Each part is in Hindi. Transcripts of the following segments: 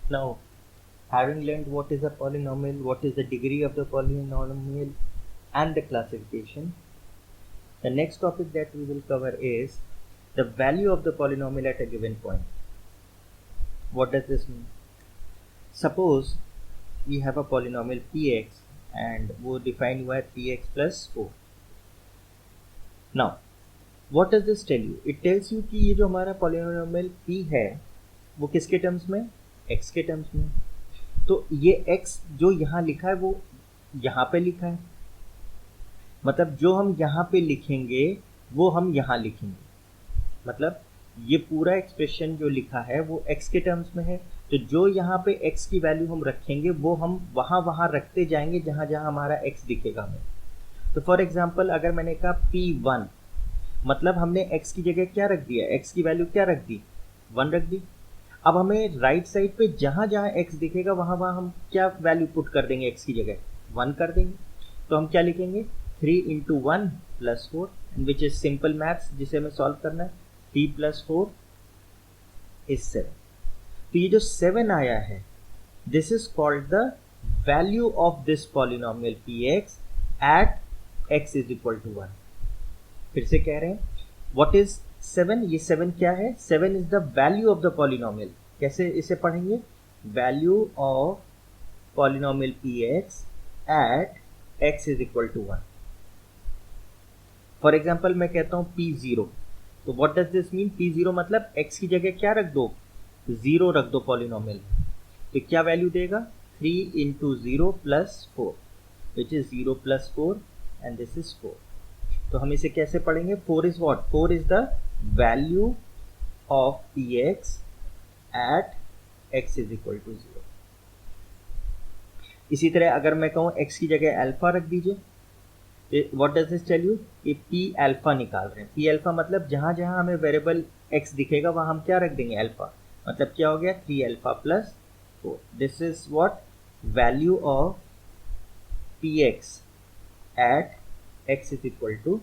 Now, having learned what is a polynomial, what is the degree of the polynomial, and the classification, the next topic that we will cover is the value of the polynomial at a given point. What does this mean? Suppose we have a polynomial px and वो define हुआ है px plus 4. Now, what does this tell you? It tells you कि ये जो हमारा polynomial p है वो किसके टर्म्स में? x के टर्म्स में. तो ये x जो यहाँ लिखा है वो यहाँ पे लिखा है, मतलब जो हम यहाँ पे लिखेंगे वो हम यहाँ लिखेंगे. मतलब ये पूरा एक्सप्रेशन जो लिखा है वो x के टर्म्स में है, तो जो यहाँ पे x की वैल्यू हम रखेंगे वो हम वहाँ रखते जाएंगे जहाँ जहाँ हमारा x दिखेगा हमें. तो फॉर एग्जांपल अगर मैंने कहा p1, मतलब हमने x की जगह क्या रख दिया, x की वैल्यू क्या रख दी, 1 रख दी. अब हमें राइट साइड पे जहाँ जहाँ x दिखेगा वहाँ हम क्या वैल्यू पुट कर देंगे, x की जगह 1 कर देंगे. तो हम क्या लिखेंगे, 3 into 1 plus 4, which is simple maths जिसे हमें सॉल्व करना है. 3 plus 4 is 7. तो ये जो 7 आया है, this is called the value of this polynomial px at x is equal to 1. फिर से कह रहे हैं, व्हाट इज 7? ये 7 क्या है? 7 is the value of the polynomial. कैसे इसे पढ़ेंगे? Value of polynomial px at x is equal to 1. For example मैं कहता हूं p0, तो what does this mean? p0 मतलब x की जगह क्या रख दो, 0 रख दो पॉलिनोमियल. तो क्या वैल्यू देगा? 3 into 0 plus 4, which is 0 plus 4 and this is 4. तो हम इसे कैसे पढ़ेंगे? 4 is what? 4 is the value of px at x is equal to 0. इसी तरह अगर मैं कहूँ x की जगह अल्फा रख दीजिए, what does this tell you? कि p अल्फा निकाल रहे हैं. p अल्फा मतलब जहां जहां हमें वेरिएबल x दिखेगा वहां हम क्या रख देंगे, अल्फा. मतलब क्या हो गया, 3 alpha plus 4. This is what? Value of px at x is equal to,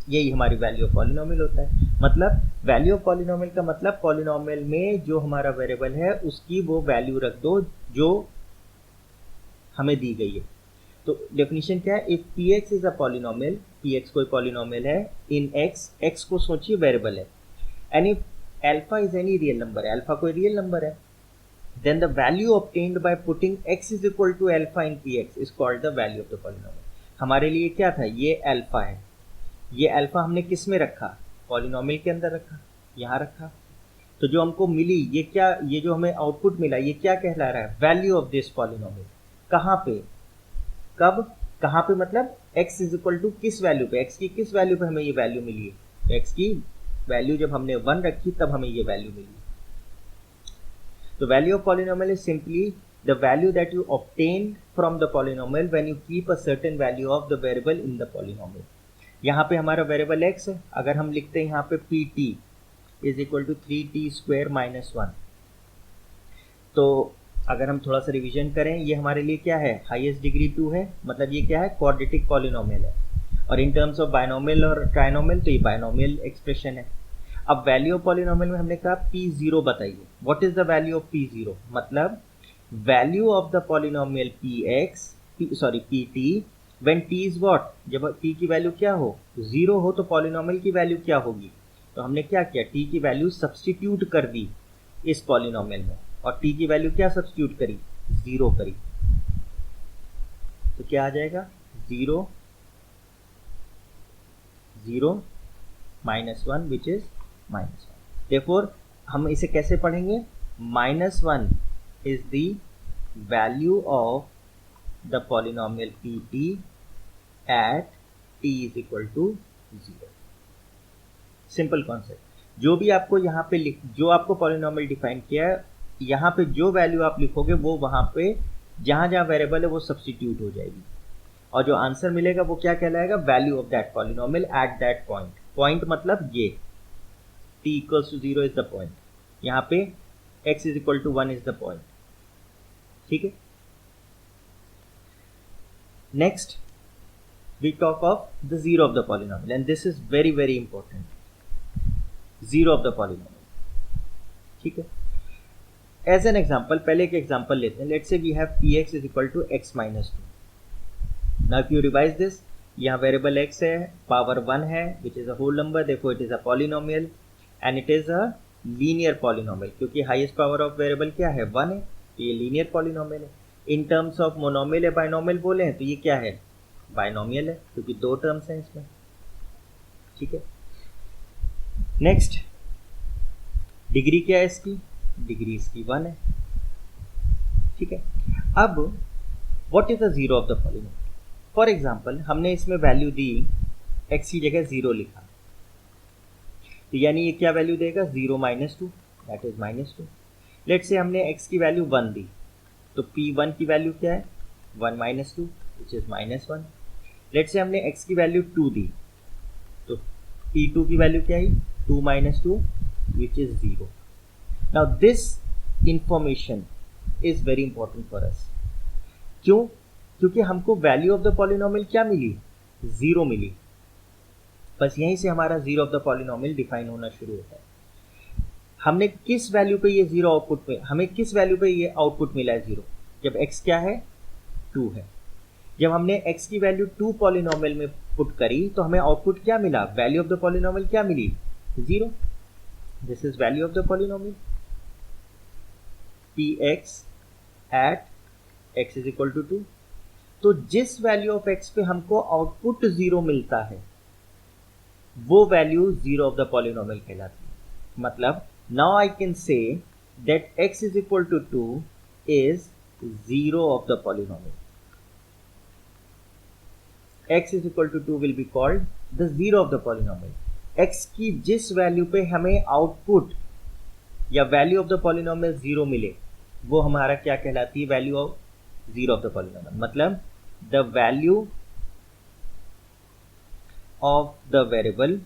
यही हमारी वैल्यू ऑफ पॉलिनोमियल होता है. मतलब वैल्यू ऑफ पॉलिनोमियल का मतलब पॉलिनोमियल में जो हमारा वेरिएबल है उसकी वो वैल्यू रख दो जो हमें दी गई है. तो डेफिनेशन क्या है? If px is a polynomial, px कोई पॉलिनोमियल है इन x को सोचिए वेरिएबल है, and if alpha is any real number है, अल्फा कोई रियल नंबर है, then the value obtained by putting x is equal to alpha in px is called the value of the polynomial. हमारे लिए क्या था? ये अल्फा है. ये अल्फा हमने किस में रखा? पॉलिनोमियल के अंदर रखा, यहाँ रखा. तो जो हमको मिली ये क्या, ये जो हमें आउटपुट मिला ये क्या कहला रहा है? Value of this polynomial. कहाँ पे, कब, कहाँ पे? मतलब x इज इक्वल टू किस वैल्यू पे, x की किस वैल्यू पे हमें ये वैल्यू मिली है? x की वैल्यू जब हमने 1 रखी तब हमें ये वैल्यू मिली. The value of polynomial is simply the value that you obtain from the polynomial when you keep a certain value of the variable in the polynomial. यहाँ पे हमारा वेरिएबल x है, अगर हम लिखते हैं यहाँ पे pt is equal to 3t square minus 1, तो अगर हम थोड़ा सा रिवीजन करें, ये हमारे लिए क्या है? हाईएस्ट डिग्री 2 है, मतलब ये क्या है? क्वाड्रेटिक पॉलिनोमियल है. और इन टर्म्स ऑफ बायनोमियल और ट्राइनोमियल तो ये बायनोमियल एक्सप्रेशन है. अब वैल्यू ऑफ पॉलिनोमियल में हमने कहा p0 बताइए. What is the value of p0? मतलब value of the polynomial pt when t is what? जब t की वैल्यू क्या हो? 0 हो तो पॉलिनोमियल की वैल्यू क्या होगी? तो हमने क्या किया? t की वैल्यू सब्स्टिट्यूट कर दी इस पॉलिनोमियल में, और t की वैल्यू क्या सब्स्टिट्यूट करी? 0 करी. तो क्या आ जाएगा? 0 0 -1 विच इज -1. Therefore हम इसे कैसे पढ़ेंगे? -1 is the value of the polynomial pt at t is equal to 0. Simple concept. जो भी आपको यहाँ पे जो आपको पॉलिनोमियल डिफाइन किया है, यहाँ पे जो वैल्यू आप लिखोगे वो वहाँ पे जहाँ जहाँ वेरिएबल है वो सब्स्टिट्यूट हो जाएगी, और जो आंसर मिलेगा वो क्या कहलाएगा? Value of that polynomial at that point. Point मतलब ये t equals to 0 is the point. यहाँ पे x is equal to 1 is the point. ठीक है. Next we talk of the zero of the polynomial, and this is very very important. Zero of the polynomial. ठीक है. एज एन एग्जाम्पल, पहले एक एग्जाम्पल लेते हैं. Let's say we have P X is equal to X minus two. Now if you revise this, यहाँ वेरिएबल x है, पावर 1 है, which is a whole number, therefore it is a polynomial and it is a linear polynomial, क्योंकि हाईएस्ट पावर ऑफ वेरिएबल क्या है, 1 है, तो ये लीनियर पॉलिनोमियल है. इन टर्म्स ऑफ मोनोमियल या बाइनोमियल बोले हैं तो ये क्या है, बाइनोमियल है, क्योंकि दो टर्म्स हैं इसमें. ठीक है. नेक्स्ट, डिग्री क्या है इसकी, डिग्री इसकी 1 है. ठीक है. अब what is the zero of the polynomial. For example हमने इसमें वैल्यू दी, x की जगह 0 लिखा, तो यानी ये क्या वैल्यू देगा, 0 minus two, that is minus two. Let say हमने x की वैल्यू 1 दी, तो p1 की वैल्यू क्या है, 1 minus two, which is minus 1. Let say हमने x की वैल्यू 2 दी, तो p2 की वैल्यू क्या है, 2 minus two, which is 0. Now this information is very important for us. क्यों, क्योंकि हमको वैल्यू ऑफ द पॉलिनोमियल क्या मिली, 0 मिली. बस यहीं से हमारा zero of the polynomial define होना शुरू होता है. हमने किस वैल्यू पे ये जीरो आउटपुट में, हमें किस वैल्यू पे ये आउटपुट मिला है 0, जब x क्या है, 2 है. जब हमने x की वैल्यू 2 पॉलिनोमियल में पुट करी तो हमें आउटपुट क्या मिला, वैल्यू ऑफ द पॉलिनोमियल क्या मिली, 0. This is value of the polynomial px at x is equal to 2. तो जिस वैल्यू ऑफ x पे हमको आउटपुट 0 मिलता है वो value zero of the polynomial कहलाती है. मतलब now I can say that x is equal to 2 is zero of the polynomial. x is equal to 2 will be called the zero of the polynomial. x की जिस वैल्यू पे हमें आउटपुट या वैल्यू ऑफ द पॉलिनोमियल 0 मिले वो हमारा क्या कहलाती है, value of zero of the polynomial. मतलब the value of the variable,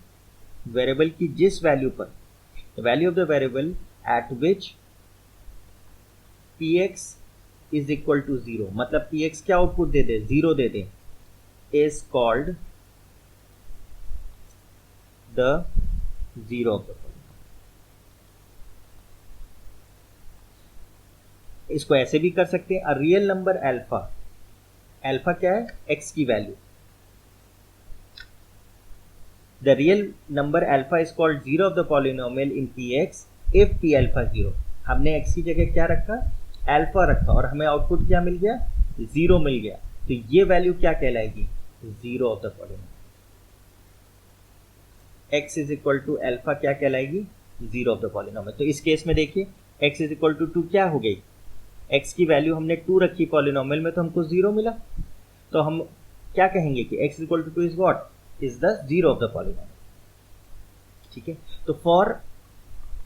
variable की जिस वैल्यू पर, the value of the variable at which px is equal to 0, मतलब px क्या आउटपुट दे दे, 0 दे दे, is called the zero of the polynomial. इसको ऐसे भी कर सकते हैं, a real number alpha, alpha क्या है, x की value, the real number alpha is called zero of the polynomial in px if p alpha 0. हमने x की जगह क्या रखा, अल्फा रखा, और हमें आउटपुट क्या मिल गया, 0 मिल गया, तो ये वैल्यू क्या कहलाएगी, zero of the polynomial. x is equal to alpha क्या कहलाएगी, जीरो ऑफ द पॉलिनोमियल. तो इस केस में देखिए x इज इक्वल टू 2 क्या हो गई, x की वैल्यू हमने 2 रखी पॉलिनोमियल में तो हमको 0 मिला, तो हम क्या कहेंगे कि x equal to 2 is what, is the zero of the polynomial. ठीक है. तो फॉर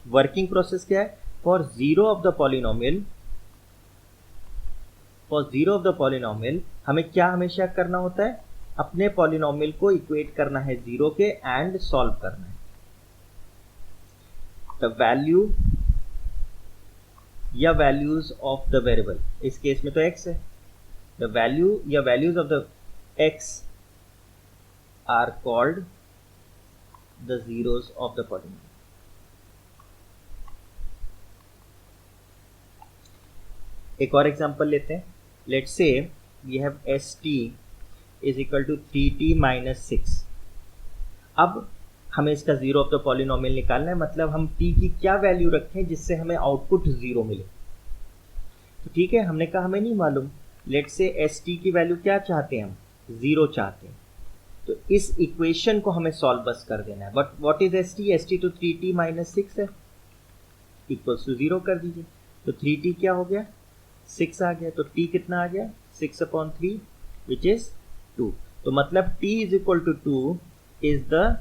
वर्किंग प्रोसेस क्या है, for zero of the polynomial, for zero of the polynomial हमें क्या हमेशा करना होता है, अपने पॉलिनोमियल को इक्वेट करना है 0 के एंड सॉल्व करना है. द वैल्यू या वैल्यूज ऑफ द वेरिएबल, इस केस में तो x है, द वैल्यू या values of the x are called the zeros of the polynomial. एक और एग्जांपल लेते हैं. Let's say we have st is equal to 3t minus 6. अब हमें इसका जीरो ऑफ द पॉलिनोमियल निकालना है, मतलब हम t की क्या वैल्यू रखें जिससे हमें आउटपुट 0 मिले. तो ठीक है, हमने कहा हमें नहीं मालूम, लेट्स से st की वैल्यू क्या चाहते हैं, हम 0 चाहते हैं, तो इस इक्वेशन को हमें सॉल्व बस कर देना है. बट व्हाट इज st तो 3t माइनस 6 है, इक्वल्स टू 0 कर दीजिए, तो 3t क्या हो गया, 6 आ गया, तो t कितना आ गया, 6/3 विच इज 2. तो मतलब t is equal to 2 is the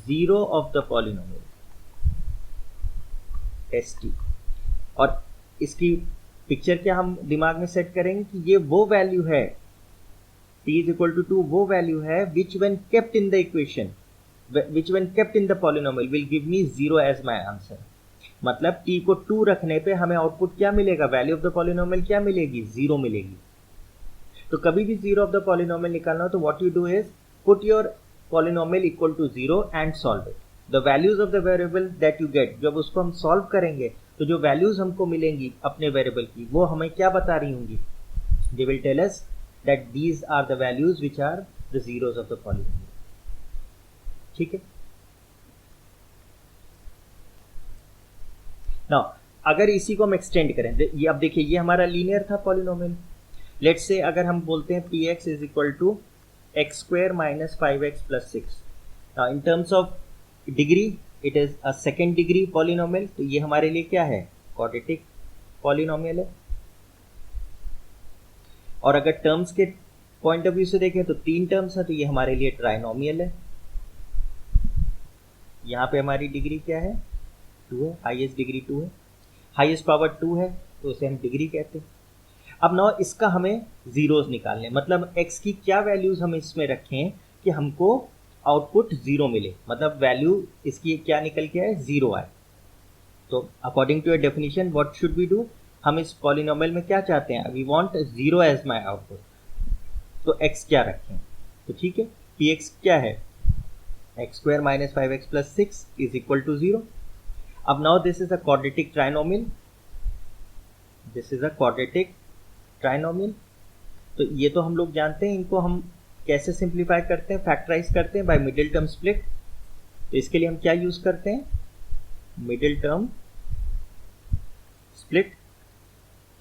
zero of the polynomial st. और इसकी पिक्चर क्या हम दिमाग में सेट करेंगे कि ये वो वैल्यू है, t is equal to 2 वो वैल्यू है which when kept in the equation, which when kept in the polynomial will give me 0 as my answer. मतलब t को 2 रखने पे हमें आउटपुट क्या मिलेगा, वैल्यू ऑफ द पॉलिनोमियल क्या मिलेगी, 0 मिलेगी. तो कभी भी जीरो ऑफ द पॉलिनोमियल निकालना हो तो what you do is put your polynomial equal to 0 and solve it. The values of the variable that you get, जब उसको हम सॉल्व करेंगे तो जो वैल्यूज हमको मिलेंगी अपने वेरिएबल की वो हमें क्या बता रही होंगी, they will tell us that these are the values which are the zeros of the polynomial. ठीक है। नाउ अगर इसी को हम एक्सटेंड करें, ये अब देखिए ये हमारा लीनियर था पॉलिनोमियल। लेट्स से अगर हम बोलते हैं px is equal to X square minus 5x plus 6। Now in terms of degree it is a second degree polynomial, तो ये हमारे लिए क्या है, क्वाड्रेटिक पॉलिनोमियल है। और अगर टर्म्स के पॉइंट ऑफ व्यू से देखें तो 3 टर्म्स है, तो ये हमारे लिए ट्राइनोमियल है। यहाँ पे हमारी डिग्री क्या है, 2 है, हाईएस्ट डिग्री 2 है, हाईएस्ट पावर 2 है, तो उसे हम डिग्री कहते हैं। अब ना इसका हमें जीरोस निकालने, मतलब x की क्या वैल्यूज हम इसमें रखें कि हमको आउटपुट 0 मिले, मतलब वैल्यू इसकी क्या निकल के आए, 0 आए। तो according to your definition what should we do, हम इस पॉलिनोमियल में क्या चाहते हैं, we want 0 as my output, तो x क्या रखें, तो ठीक है px क्या है, X square minus 5x plus 6 is equal to 0। अब now this is a quadratic trinomial, this is a quadratic trinomial. तो ये तो हम लोग जानते हैं, इनको हम कैसे सिंप्लीफाई करते हैं, फैक्टराइज करते हैं बाय मिडिल टर्म स्प्लिट। तो इसके लिए हम क्या यूज करते हैं, middle term split,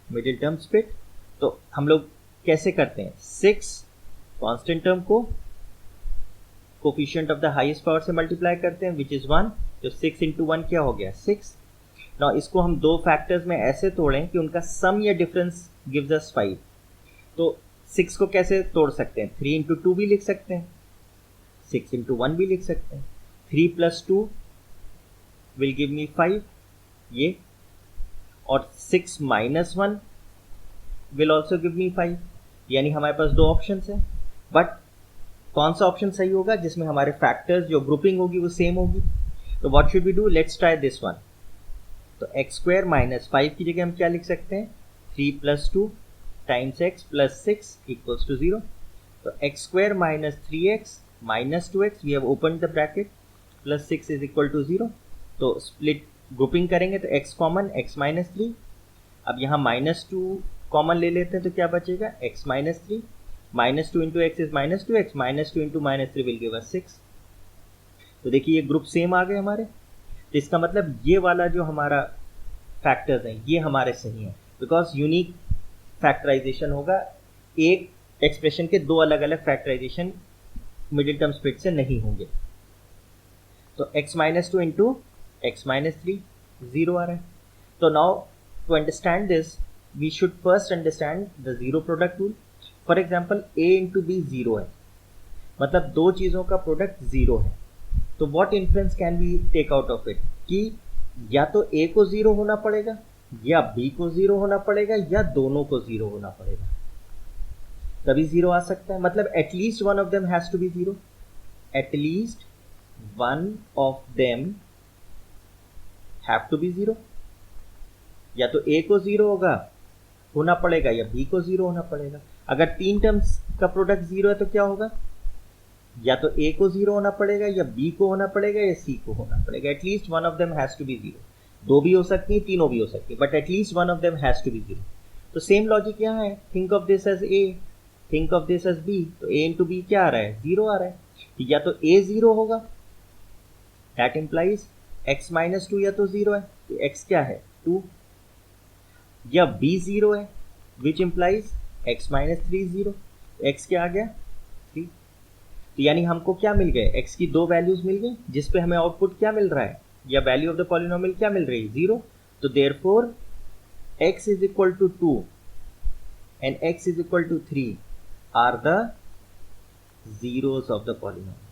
middle term split. तो हम लोग कैसे करते हैं, 6 कांस्टेंट टर्म को coefficient of the highest power से मल्टीप्लाई करते हैं विच इज 1, तो 6 इंटू 1 क्या हो गया, 6। नाउ इसको हम दो फैक्टर्स में ऐसे तोड़ें कि उनका सम या डिफरेंस गिव्स अस 5। तो 6 को कैसे तोड़ सकते हैं, 3 इंटू 2 भी लिख सकते हैं, 6 इंटू 1 भी लिख सकते हैं। 3 प्लस 2 विल गिव मी 5 ये, और 6 minus 1 will also give me 5। यानी हमारे पास दो ऑप्शन है, बट कौन सा ऑप्शन सही होगा, जिसमें हमारे फैक्टर्स जो ग्रुपिंग होगी वो सेम होगी। तो what should we do, let's try this one. तो एक्स स्क्वायर माइनस 5 की जगह हम क्या लिख सकते हैं, 3 plus 2 times X plus 6 equals to 0। तो X square minus 3x minus 2x, we have open the bracket, plus 6 is equal to 0। तो स्प्लिट ग्रुपिंग करेंगे तो x कॉमन, x माइनस 3। अब यहाँ माइनस 2 कॉमन ले लेते हैं तो क्या बचेगा, x minus 3, minus 2 into x is minus 2x, minus 2 into minus 3 will give us 6। तो देखिए ये ग्रुप सेम आ गए हमारे। तो इसका मतलब ये वाला जो हमारा फैक्टर्स हैं ये हमारे सही हैं, बिकॉज यूनिक फैक्टराइजेशन होगा, एक एक्सप्रेशन के दो अलग अलग फैक्टराइजेशन मिडिल टर्म स्प्लिट से नहीं होंगे। तो x minus 2 into X minus 3 0 आ रहा है। तो now to understand this we should first understand the zero product rule. For example a into B 0 है, मतलब दो चीज़ों का प्रोडक्ट 0 है। तो what inference can we take out of it, कि या तो a को 0 होना पड़ेगा, या b को 0 होना पड़ेगा, या दोनों को 0 होना पड़ेगा, तभी 0 आ सकता है। मतलब at least one of them has to be 0, at least one of them have to be 0। या तो a को 0 होना पड़ेगा, या b को 0 होना पड़ेगा। अगर तीन टर्म्स का प्रोडक्ट 0 है तो क्या होगा, या तो a को 0 होना पड़ेगा, या b को होना पड़ेगा, या c को होना पड़ेगा। At least one of them has to be 0। दो भी हो सकती है, तीनों भी हो सकती है, but at least one of them has to be 0। तो सेम लॉजिक यहाँ है, think of this as a, think of this as b। तो a इंटू बी क्या आ रहा है, 0 आ रहा है। या तो a 0 होगा, दैट इंप्लाइज x माइनस 2 या तो 0 है, तो x क्या है 2, या b 0 है which implies x minus 3 0, x क्या आ गया 3। तो यानी हमको क्या मिल गए, x की दो वैल्यूज मिल गई, जिस पे हमें आउटपुट क्या मिल रहा है, या वैल्यू ऑफ द पॉलिनोमियल क्या मिल रही है, 0। तो therefore x is equal to 2 and x is equal to 3 are the zeros of the polynomial,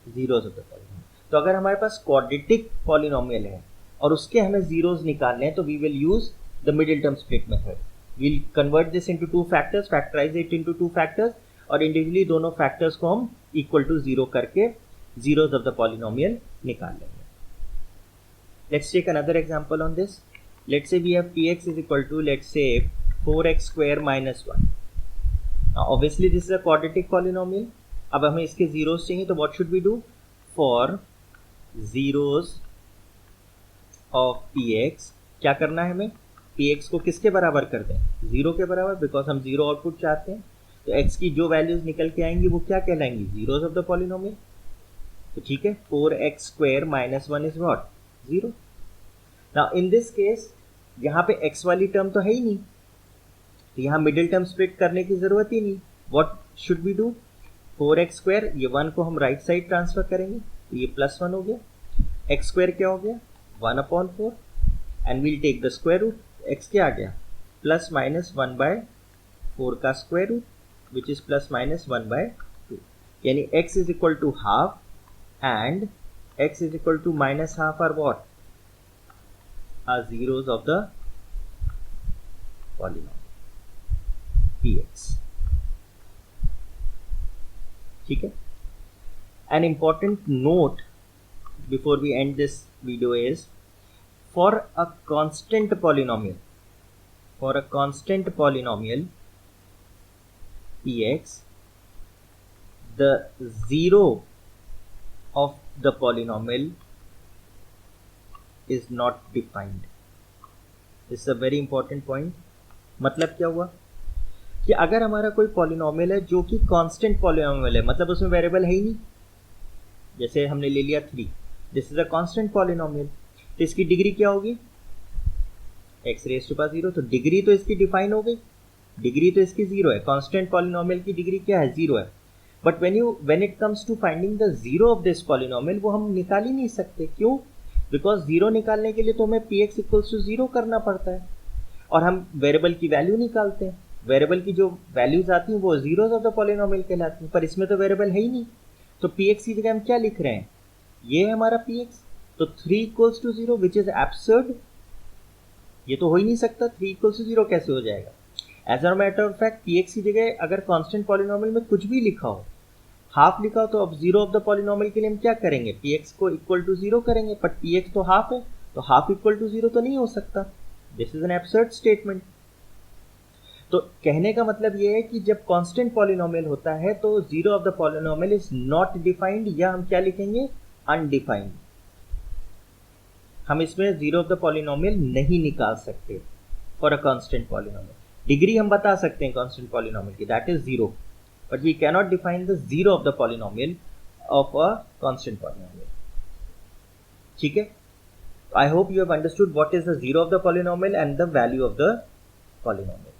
zeros of the polynomial. तो अगर हमारे पास क्वाड्रेटिक पॉलिनोमियल है और उसके हमें जीरोस निकालने हैं, तो we will use the middle term split method. We'll convert this into two factors, factorize it into two factors, और इंडिविजुअली दोनों फैक्टर्स को हम इक्वल टू 0 करके जीरोस ऑफ द पॉलिनोमियल निकाल लेंगे। Let's take another example on this. Let's say we have px is equal to, let's say 4x square minus 1। Obviously this is a quadratic polynomial, अब हमें इसके जीरोस चाहिए, तो what should we do? For zeros of P X क्या करना है हमें? पी एक्स को किसके बराबर कर दें? जीरो के बराबर, बिकॉज हम जीरो आउटपुट चाहते हैं। तो एक्स की जो वैल्यूज निकल के आएंगी वो क्या कहलाएंगी? Zeros of the polynomial. तो ठीक है, 4x² - 1 is what? 0। Now in this case यहाँ पे x वाली टर्म तो है ही नहीं, तो यहाँ मिडिल टर्म स्प्लिट करने की जरूरत ही नहीं। What should we do? 4x², ये 1 को हम राइट साइड ट्रांसफर करेंगे, तो ये +1 हो गया। x² क्या हो गया? 1/4, and we'll take the square root. x क्या आ गया? +-1/4 का स्क्वायर रूट, विच इज +-1/2, यानी x is equal to half and x is equal to -half are what? Are zeros of the polynomial px. ठीक है? An important note before we end this video is, for a constant polynomial px, the zero of the polynomial is not defined. This is a very important point. मतलब क्या हुआ कि अगर हमारा कोई पॉलिनोमियल है जो कि कांस्टेंट पॉलिनोमियल है, मतलब उसमें वेरिएबल है ही नहीं, जैसे हमने ले लिया 3, this is a constant polynomial, तो इसकी डिग्री क्या होगी? x⁻0। तो डिग्री तो इसकी डिफाइन हो गई, डिग्री तो इसकी 0 है। कांस्टेंट पॉलिनोमियल की डिग्री क्या है? 0 है। But when it comes to finding the zero of this polynomial, वो हम निकाल ही नहीं सकते। क्यों? बिकॉज जीरो निकालने के लिए तो हमें px इक्वल्स टू 0 करना पड़ता है, और हम वेरिएबल की वैल्यू निकालते हैं। वेरिएबल की जो वैल्यूज आती हैं वो जीरोस ऑफ द पॉलिनोमियल कहलाती हैं, पर इसमें तो वेरिएबल है ही नहीं। तो px की जगह हम क्या लिख रहे हैं? ये है हमारा px। तो 3 equals to 0, which is absurd. ये तो हो ही नहीं सकता, 3 इक्वल्स टू 0 कैसे हो जाएगा? As a matter of fact px की जगह अगर कांस्टेंट पॉलिनोमियल में कुछ भी लिखा हो, हाफ लिखा हो, तो अब जीरो ऑफ द पॉलिनोमियल के लिए हम क्या करेंगे? px को इक्वल टू 0 करेंगे, बट px तो हाफ है, तो हाफ इक्वल टू 0 तो नहीं हो सकता। This is an absurd statement. तो कहने का मतलब ये है कि जब कांस्टेंट पॉलिनोमियल होता है तो zero of the polynomial is not defined, या हम क्या लिखेंगे? अनडिफाइंड। हम इसमें जीरो ऑफ द पॉलिनोमियल नहीं निकाल सकते for a constant polynomial. Degree हम बता सकते हैं कांस्टेंट पॉलिनोमियल की, that is 0, but we cannot define the zero of the polynomial of a constant polynomial. ठीक है? I hope you have understood what is the zero of the polynomial and the value of the polynomial.